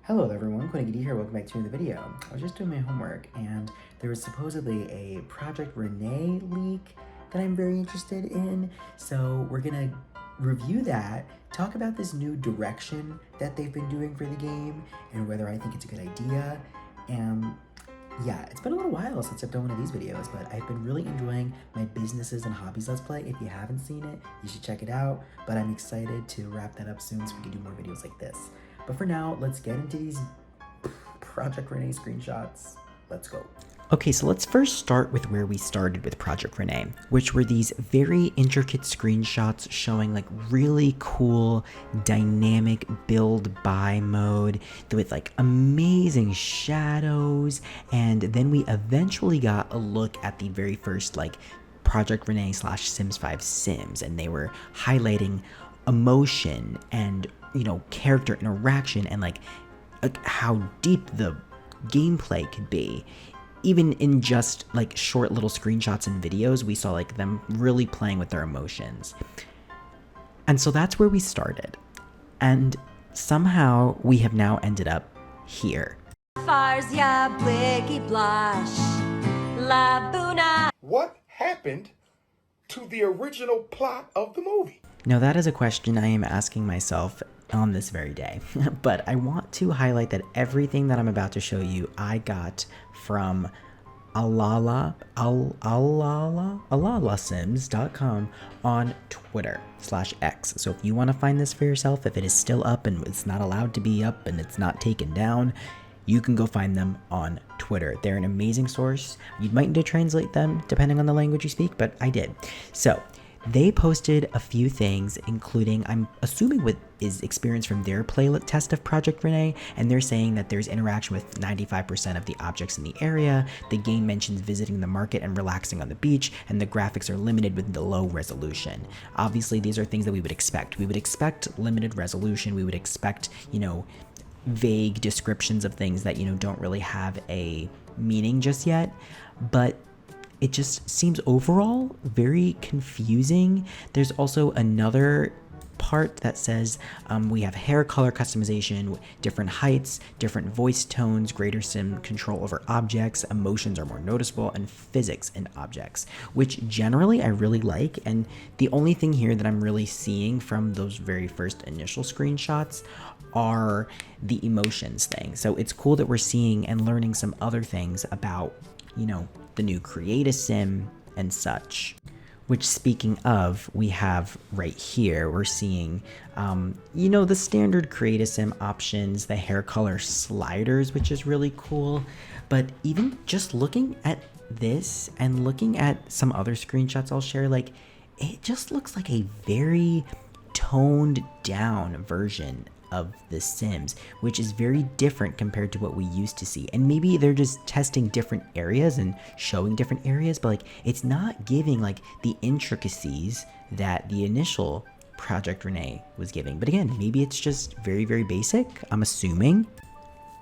Hello everyone, Coolnickyd here, welcome back to the video. I was just doing my homework and there was supposedly a Project Rene leak that I'm very interested in. So we're gonna review that, talk about this new direction that they've been doing for the game and whether I think it's a good idea. And yeah, it's been a little while since I've done one of these videos, but I've been really enjoying my businesses and hobbies let's play. If you haven't seen it, you should check it out, but I'm excited to wrap that up soon so we can do more videos like this. But for now, let's get into these Project Rene screenshots. Let's go. Okay, so let's first start with where we started with Project Rene, which were these very intricate screenshots showing like really cool dynamic build buy mode with like amazing shadows. And then we eventually got a look at the very first like Project Rene / Sims 5 Sims, and they were highlighting emotion and character interaction and like how deep the gameplay could be. Even in just like short little screenshots and videos, we saw like them really playing with their emotions. And so that's where we started. And somehow we have now ended up here. What happened to the original plot of the movie? Now that is a question I am asking myself on this very day, but I want to highlight that everything that I'm about to show you I got from alalasims.com on Twitter/X. So if you want to find this for yourself, if it is still up and it's not allowed to be up and it's not taken down, you can go find them on Twitter. They're an amazing source. You might need to translate them depending on the language you speak, but I did. So they posted a few things, including, I'm assuming what is experience from their playlet test of Project Rene, and they're saying that there's interaction with 95% of the objects in the area. The game mentions visiting the market and relaxing on the beach, and the graphics are limited with the low resolution. Obviously, these are things that we would expect. We would expect limited resolution. We would expect, vague descriptions of things that, don't really have a meaning just yet. But it just seems overall very confusing. There's also another part that says we have hair color customization, different heights, different voice tones, greater sim control over objects, emotions are more noticeable, and physics in objects, which generally I really like. And the only thing here that I'm really seeing from those very first initial screenshots are the emotions thing. So it's cool that we're seeing and learning some other things about, the new Create a Sim and such. Which, speaking of, we have right here, we're seeing, the standard Create a Sim options, the hair color sliders, which is really cool. But even just looking at this and looking at some other screenshots I'll share, like, it just looks like a very toned down version of The Sims, which is very different compared to what we used to see. And maybe they're just testing different areas and showing different areas, but like it's not giving like the intricacies that the initial Project Rene was giving. But again, maybe it's just very, very basic, I'm assuming.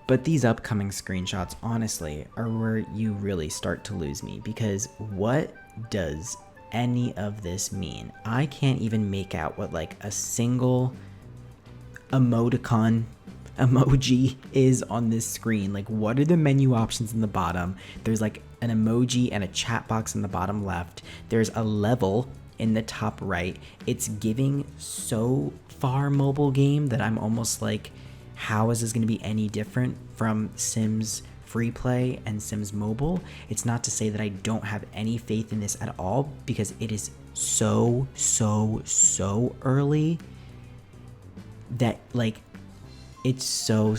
But these upcoming screenshots, honestly, are where you really start to lose me, because what does any of this mean? I can't even make out what like a single emoticon emoji is on this screen. Like, what are the menu options in the bottom? There's like an emoji and a chat box in the bottom left. There's a level in the top right. It's giving so far mobile game that I'm almost like, how is this going to be any different from Sims Free Play and Sims Mobile? It's not to say that I don't have any faith in this at all, because it is so early that like it's so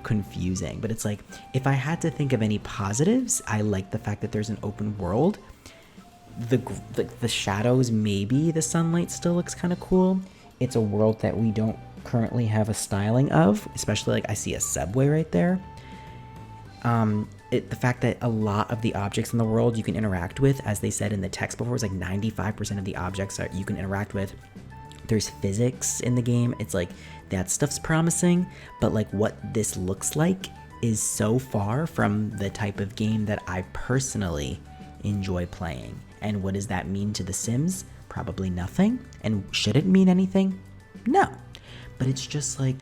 confusing. But it's like, if I had to think of any positives, I like the fact that there's an open world. The shadows, maybe the sunlight still looks kind of cool. It's a world that we don't currently have a styling of, especially like I see a subway right there. The fact that a lot of the objects in the world you can interact with, as they said in the text before, is like 95% of the objects that you can interact with. There's physics in the game. It's like that stuff's promising, but like what this looks like is so far from the type of game that I personally enjoy playing. And what does that mean to The Sims? Probably nothing. And should it mean anything? No. But it's just like,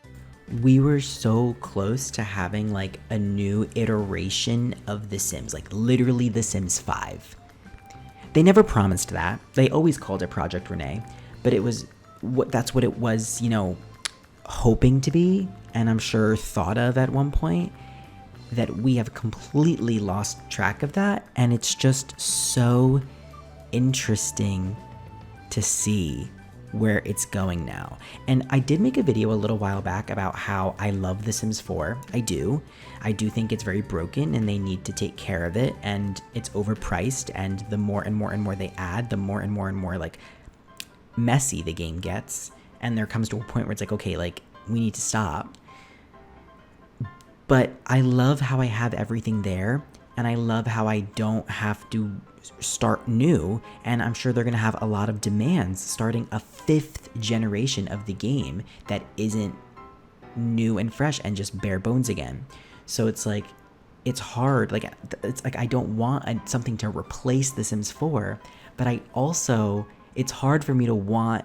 we were so close to having like a new iteration of The Sims, like literally The Sims 5. They never promised that. They always called it Project Rene, but that's what it was, you know, hoping to be, and I'm sure thought of at one point. That we have completely lost track of that, and it's just so interesting to see where it's going now. And I did make a video a little while back about how I love The Sims 4. I do think it's very broken and they need to take care of it, and it's overpriced, and the more and more and more they add, the more and more and more like messy the game gets, and there comes to a point where it's like, okay, like we need to stop. But I love how I have everything there, and I love how I don't have to start new, and I'm sure they're going to have a lot of demands starting a 5th generation of the game that isn't new and fresh and just bare bones again. So it's like, it's hard. Like, it's like I don't want something to replace The Sims 4, but I also, it's hard for me to want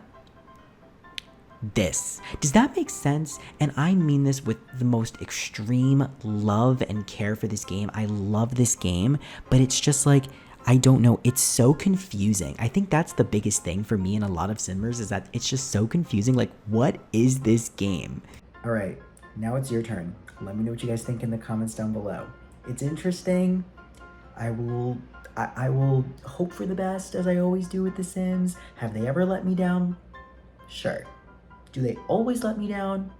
this. Does that make sense? And I mean this with the most extreme love and care for this game. I love this game, but it's just like, I don't know. It's so confusing. I think that's the biggest thing for me and a lot of Simmers, is that it's just so confusing. Like, what is this game? All right, now it's your turn. Let me know what you guys think in the comments down below. It's interesting. I will hope for the best, as I always do with The Sims. Have they ever let me down? Sure. Do they always let me down?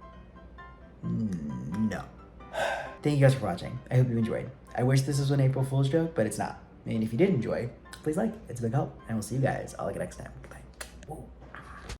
No. Thank you guys for watching. I hope you enjoyed. I wish this was an April Fool's joke, but it's not. And if you did enjoy, please like. It's a big help. And we'll see you guys all again next time. Goodbye.